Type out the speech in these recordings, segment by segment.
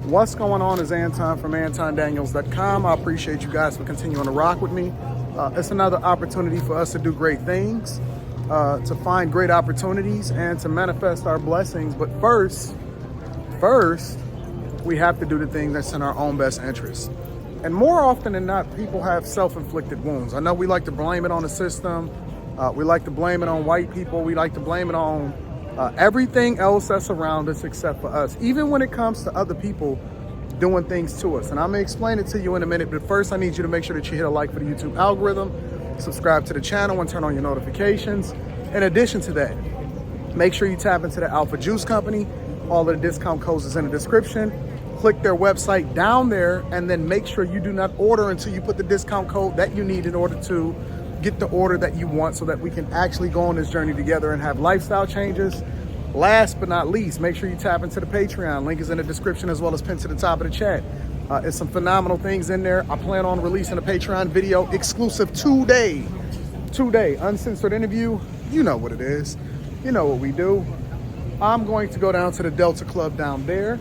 What's going on is Anton from AntonDaniels.com. I appreciate you guys for continuing to rock with me. It's another opportunity for us to do great things, to find great opportunities and to manifest our blessings. But first, we have to do the thing that's in our own best interest. And more often than not, people have self-inflicted wounds. I know we like to blame it on the system. We like to blame it on white people. We like to blame it on everything else that's around us except for us, even when it comes to other people doing things to us. And I'm gonna explain it to you in a minute, but first I need you to make sure that you hit a like for the YouTube algorithm, subscribe to the channel, and turn on your notifications. In addition to that, make sure you tap into the Alpha Juice Company. All of the discount codes is in the description. Click their website down there, and then make sure you do not order until you put the discount code that you need in order to get the order that you want, so that we can actually go on this journey together and have lifestyle changes. Last but not least, make sure you tap into the Patreon. Link is in the description as well as pinned to the top of the chat. There's some phenomenal things in there. I plan on releasing a Patreon video exclusive today, uncensored interview. You know what it is. You know what we do. I'm going to go down to the Delta Club down there,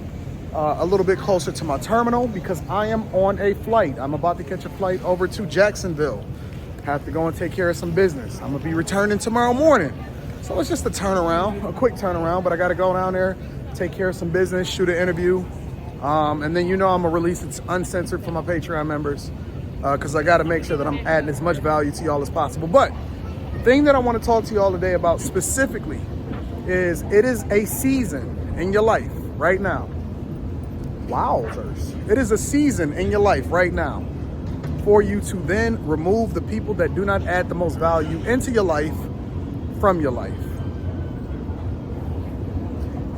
a little bit closer to my terminal, because I am on a flight. I'm about to catch a flight over to Jacksonville. Have to go and take care of some business. I'm gonna be returning tomorrow morning. So it's just a turnaround, a quick turnaround, but I gotta go down there, take care of some business, shoot an interview. And then I'm gonna release it uncensored for my Patreon members, because I gotta make sure that I'm adding as much value to y'all as possible. But the thing that I wanna talk to y'all today about specifically is it is a season in your life right now. Wowzers. It is a season in your life right now for you to then remove the people that do not add the most value into your life from your life.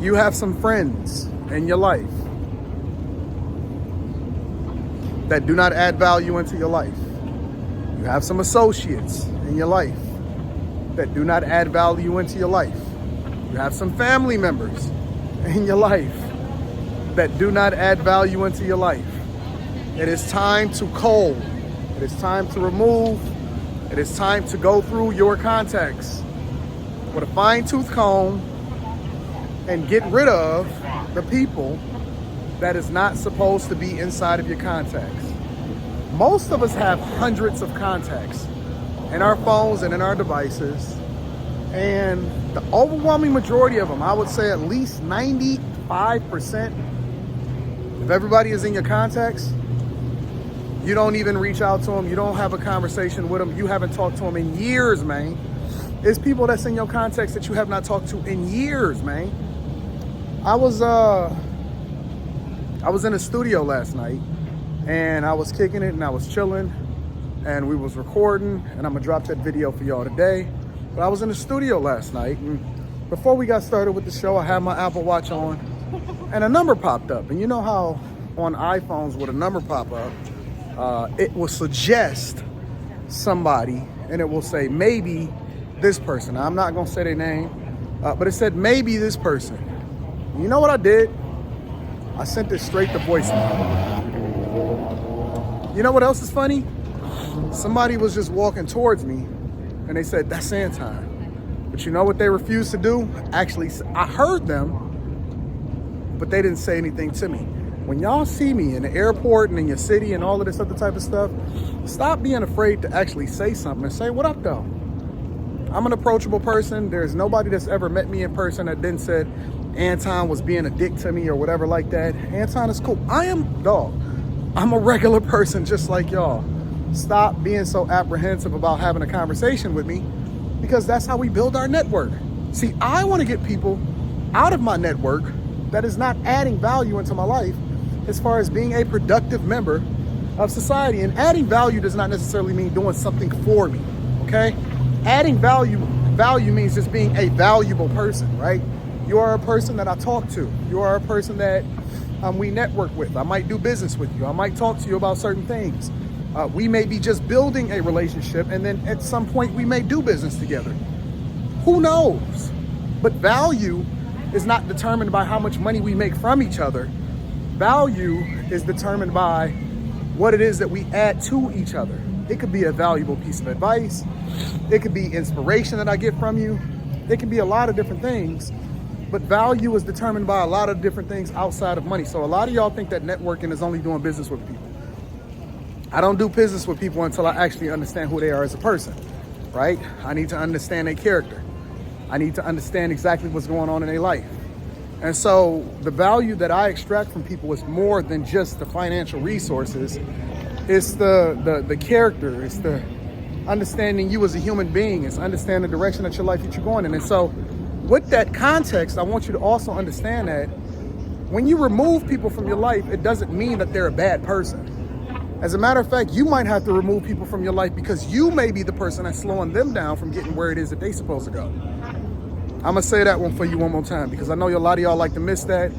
You have some friends in your life that do not add value into your life. You have some associates in your life that do not add value into your life. You have some family members in your life that do not add value into your life. It is time to cull. It is time to remove. It is time to go through your contacts with a fine-tooth comb and get rid of the people that is not supposed to be inside of your contacts. Most of us have hundreds of contacts in our phones and in our devices, and the overwhelming majority of them, I would say at least 95%, if everybody is in your contacts, you don't even reach out to them. You don't have a conversation with them. You haven't talked to them in years, man. It's people that's in your contacts that you have not talked to in years, man. I was in a studio last night, and I was kicking it and I was chilling, and we was recording, and I'm gonna drop that video for y'all today. But I was in the studio last night, and before we got started with the show, I had my Apple Watch on, and a number popped up. And you know how on iPhones with a number pop up, it will suggest somebody, and it will say maybe this person. Now, I'm not gonna say their name, but it said maybe this person. You know what I did? I sent it straight to voicemail. You know what else is funny? Somebody was just walking towards me, and they said, "That's Anton." But you know what they refused to do? Actually, I heard them, but they didn't say anything to me. When y'all see me in the airport and in your city and all of this other type of stuff, stop being afraid to actually say something and say, "What up, though?" I'm an approachable person. There's nobody that's ever met me in person that then said Anton was being a dick to me or whatever like that. Anton is cool. I'm a regular person just like y'all. Stop being so apprehensive about having a conversation with me, because that's how we build our network. See, I want to get people out of my network that is not adding value into my life as far as being a productive member of society. And adding value does not necessarily mean doing something for me, okay? Adding value means just being a valuable person, right? You are a person that I talk to. You are a person that we network with. I might do business with you. I might talk to you about certain things. We may be just building a relationship, and then at some point we may do business together. Who knows? But value is not determined by how much money we make from each other. Value is determined by what it is that we add to each other. It could be a valuable piece of advice. It could be inspiration that I get from you. It can be a lot of different things. But value is determined by a lot of different things outside of money. So a lot of y'all think that networking is only doing business with people. I don't do business with people until I actually understand who they are as a person, right? I need to understand their character. I need to understand exactly what's going on in their life. And so the value that I extract from people is more than just the financial resources. It's the character. It's the understanding you as a human being. It's understanding the direction that your life that you're going in. And so with that context, I want you to also understand that when you remove people from your life, it doesn't mean that they're a bad person. As a matter of fact, you might have to remove people from your life because you may be the person that's slowing them down from getting where it is that they're supposed to go. I'm gonna say that one for you one more time because I know a lot of y'all like to miss that.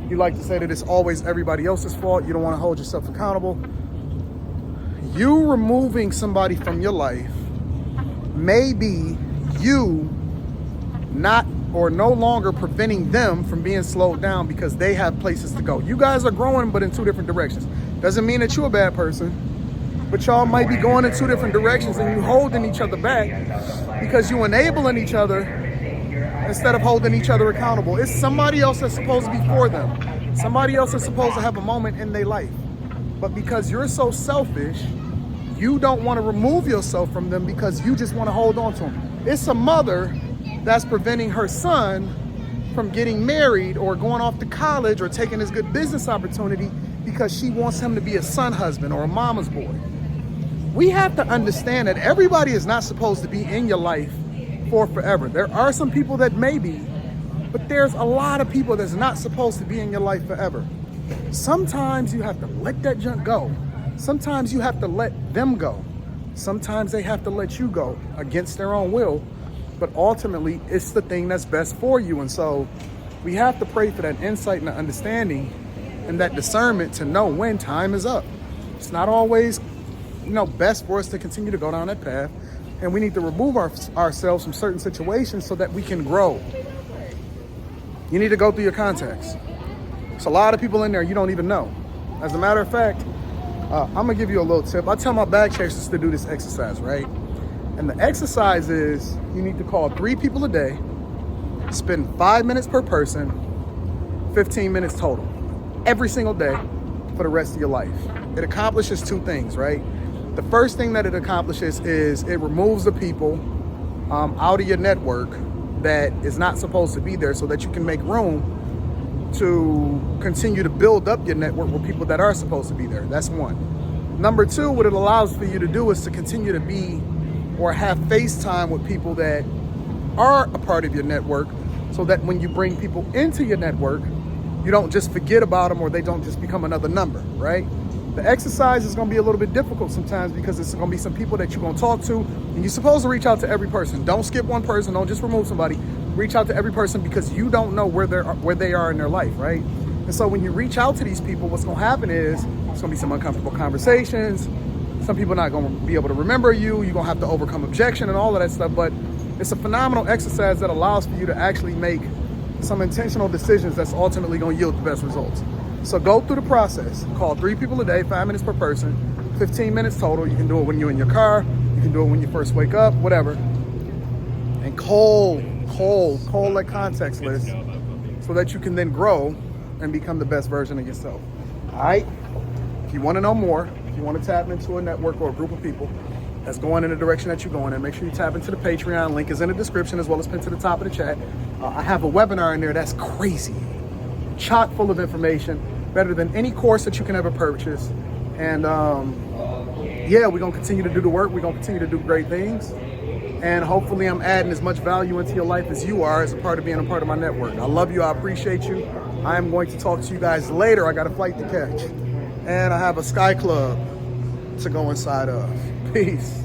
You like to say that it's always everybody else's fault. You don't want to hold yourself accountable. You removing somebody from your life may be you not or no longer preventing them from being slowed down because they have places to go. You guys are growing, but in two different directions. Doesn't mean that you're a bad person, but y'all might be going in two different directions and you holding each other back because you enabling each other instead of holding each other accountable. It's somebody else that's supposed to be for them. Somebody else is supposed to have a moment in their life. But because you're so selfish, you don't want to remove yourself from them because you just want to hold on to them. It's a mother that's preventing her son from getting married or going off to college or taking this good business opportunity because she wants him to be a son husband or a mama's boy. We have to understand that everybody is not supposed to be in your life for forever. There are some people that may be, but there's a lot of people that's not supposed to be in your life forever. Sometimes you have to let that junk go. Sometimes you have to let them go. Sometimes they have to let you go against their own will. But ultimately, it's the thing that's best for you. And so we have to pray for that insight and the understanding and that discernment to know when time is up. It's not always, best for us to continue to go down that path. And we need to remove ourselves from certain situations so that we can grow. You need to go through your contacts. There's a lot of people in there you don't even know. As a matter of fact, I'm gonna give you a little tip. I tell my bag chasers to do this exercise, right? And the exercise is you need to call 3 people a day, spend 5 minutes per person, 15 minutes total, every single day for the rest of your life. It accomplishes 2 things, right? The first thing that it accomplishes is it removes the people out of your network that is not supposed to be there so that you can make room to continue to build up your network with people that are supposed to be there. That's one. Number 2, what it allows for you to do is to continue to be or have FaceTime with people that are a part of your network so that when you bring people into your network, you don't just forget about them or they don't just become another number, right? The exercise is gonna be a little bit difficult sometimes because it's gonna be some people that you're gonna talk to and you're supposed to reach out to every person. Don't skip one person, don't just remove somebody. Reach out to every person because you don't know where they are in their life, right? And so when you reach out to these people, what's gonna happen is it's gonna be some uncomfortable conversations. Some people are not gonna be able to remember you. You're gonna have to overcome objection and all of that stuff, but it's a phenomenal exercise that allows for you to actually make some intentional decisions that's ultimately gonna yield the best results. So go through the process. Call 3 people a day, 5 minutes per person, 15 minutes total. You can do it when you're in your car. You can do it when you first wake up, whatever. And call that context list so that you can then grow and become the best version of yourself. All right? If you want to know more, if you want to tap into a network or a group of people that's going in the direction that you're going in, make sure you tap into the Patreon. Link is in the description as well as pinned to the top of the chat. I have a webinar in there that's crazy, chock full of information, better than any course that you can ever purchase. And we're going to continue to do the work. We're going to continue to do great things. And hopefully I'm adding as much value into your life as you are as a part of being a part of my network. I love you. I appreciate you. I am going to talk to you guys later. I got a flight to catch. And I have a Sky Club to go inside of. Peace.